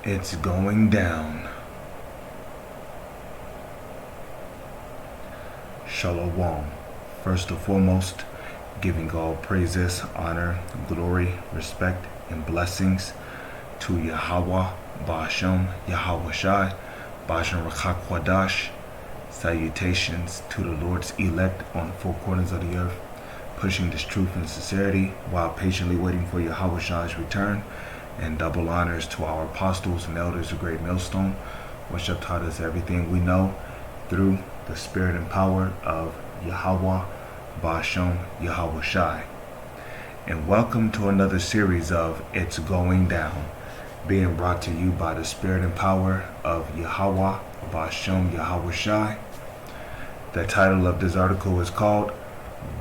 It's going down. Shalom. First and foremost, giving all praises, honor, glory, respect, and blessings to Yahweh, Ba'ashem, Yahweh Shai, Ba'ashem Rakhakwadash. Salutations to the Lord's elect on the four corners of the earth, pushing this truth and sincerity while patiently waiting for Yahweh Shai's return. And double honors to our apostles and elders of Great Millstone, which have taught us everything we know through the spirit and power of Yahweh, Ba'ashem, Yahweh Shai. And welcome to another series of It's Going Down, being brought to you by the spirit and power of Yahweh, Ba'ashem, Yahweh Shai. The title of this article is called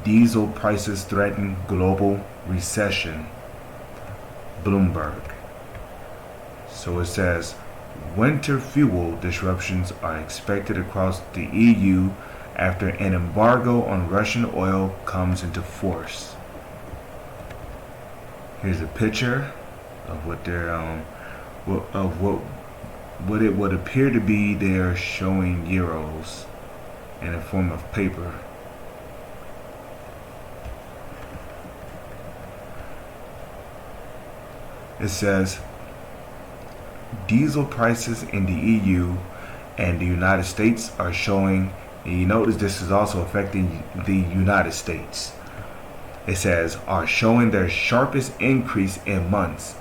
Diesel Prices Threaten Global Recession. Bloomberg. So it says, winter fuel disruptions are expected across the EU after an embargo on Russian oil comes into force. Here's a picture of what they're what it would appear to be. They're showing euros in a form of paper. It says, diesel prices in the EU and the United States are showing, and you notice this is also affecting the United States. It says, are showing their sharpest increase in months,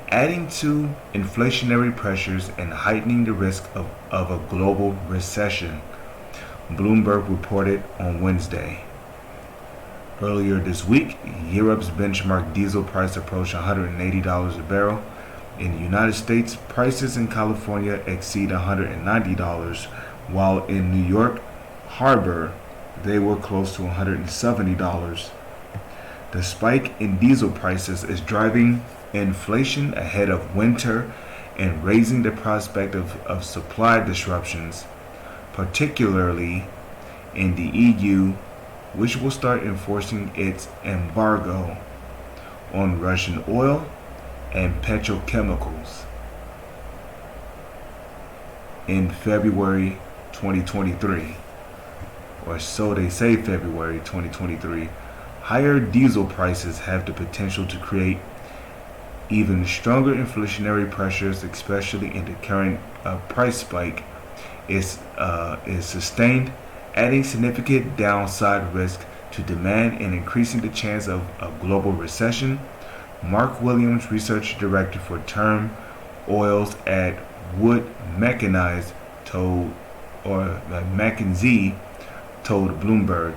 adding to inflationary pressures and heightening the risk of a global recession, Bloomberg reported on Wednesday. Earlier this week, Europe's benchmark diesel price approached $180 a barrel. In the United States, prices in California exceed $190, while in New York Harbor, they were close to $170. The spike in diesel prices is driving inflation ahead of winter and raising the prospect of supply disruptions, particularly in the EU, which will start enforcing its embargo on Russian oil and petrochemicals in February 2023, or so they say February 2023. Higher diesel prices have the potential to create even stronger inflationary pressures, especially in the current price spike is sustained, adding significant downside risk to demand and increasing the chance of a global recession. Mark Williams, research director for term oils at Wood Mackenzie, told Bloomberg.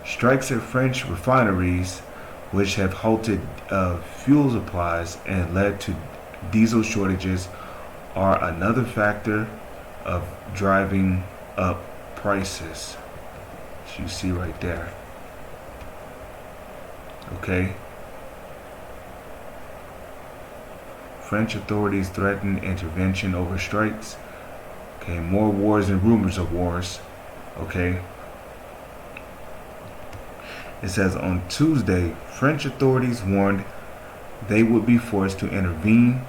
Strikes at French refineries, which have halted fuel supplies and led to diesel shortages, are another factor of driving up prices, as you see right there. Okay. French authorities threaten intervention over strikes. Okay, more wars and rumors of wars. Okay. It says on Tuesday, French authorities warned they would be forced to intervene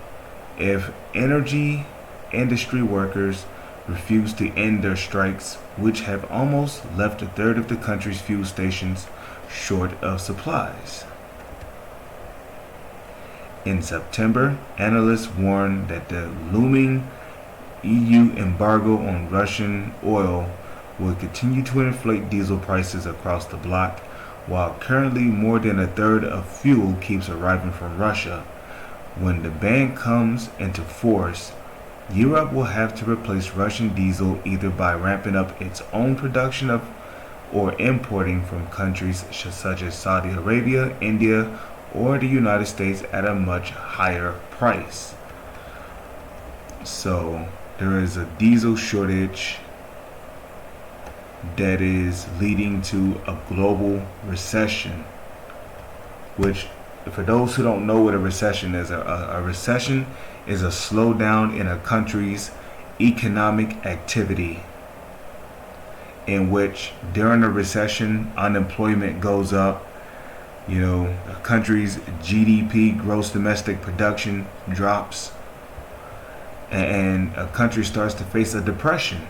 if energy industry workers refuse to end their strikes, which have almost left a third of the country's fuel stations short of supplies. In September, analysts warned that the looming EU embargo on Russian oil would continue to inflate diesel prices across the bloc, while currently more than a third of fuel keeps arriving from Russia. When the ban comes into force, Europe will have to replace Russian diesel either by ramping up its own production of or importing from countries such as Saudi Arabia, India, or the United States at a much higher price. So there is a diesel shortage that is leading to a global recession, which, for those who don't know what a recession is, a recession is a slowdown in a country's economic activity, in which during a recession unemployment goes up, a country's GDP, gross domestic production, drops, and a country starts to face a depression.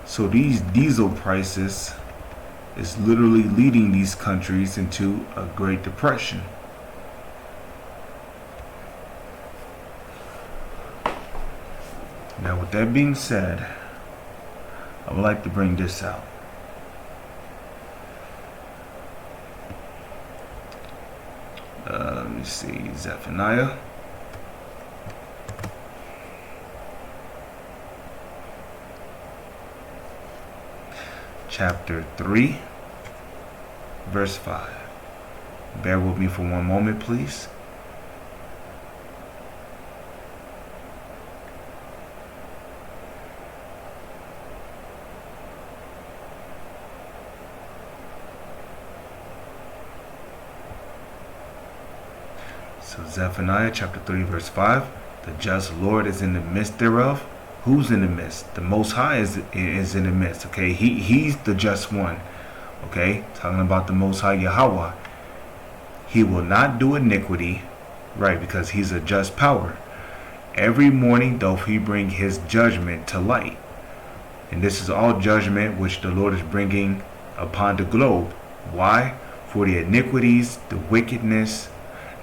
So these diesel prices is literally leading these countries into a Great Depression. Now, with that being said, I would like to bring this out. Let me see, Zephaniah. Chapter 3, verse 5. Bear with me for one moment, please. So Zephaniah chapter 3 verse 5. The just Lord is in the midst thereof. Who's in the midst? The Most High is in the midst. Okay, he's the just one. Okay, talking about the Most High Yahweh. He will not do iniquity, right? Because he's a just power. Every morning doth he bring his judgment to light, and this is all judgment which the Lord is bringing upon the globe. Why? For the iniquities, the wickedness,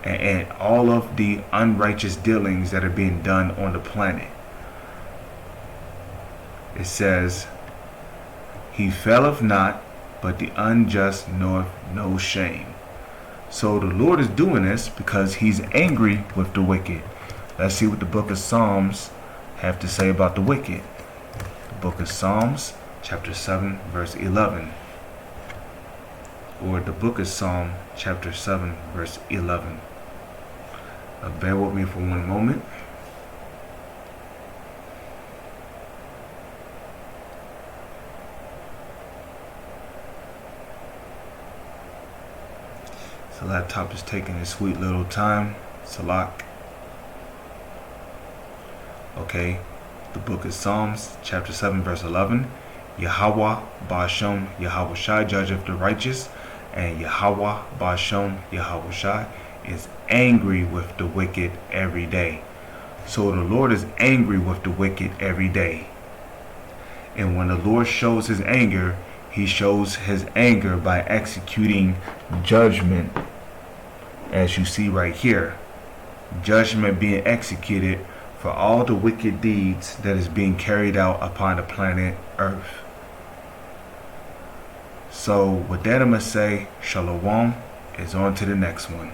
and all of the unrighteous dealings that are being done on the planet. It says, he faileth not, but the unjust knoweth no shame. So the Lord is doing this because he's angry with the wicked. Let's see what the book of Psalms have to say about the wicked. The book of Psalms, chapter 7, verse 11. Or the book of Psalm, chapter 7, verse 11. Bear with me for one moment. The laptop is taking its sweet little time. Salak. Okay, the book of Psalms, chapter 7, verse 11. Yahweh Ba'ashem Yahweh Shai, judge of the righteous, and Yahweh Ba'ashem Yahweh Shai is angry with the wicked every day. So the Lord is angry with the wicked every day. And when the Lord shows his anger, he shows his anger by executing judgment, as you see right here. Judgment being executed for all the wicked deeds that is being carried out upon the planet Earth. So with that, I'm going to say shalom. Is on to the next one.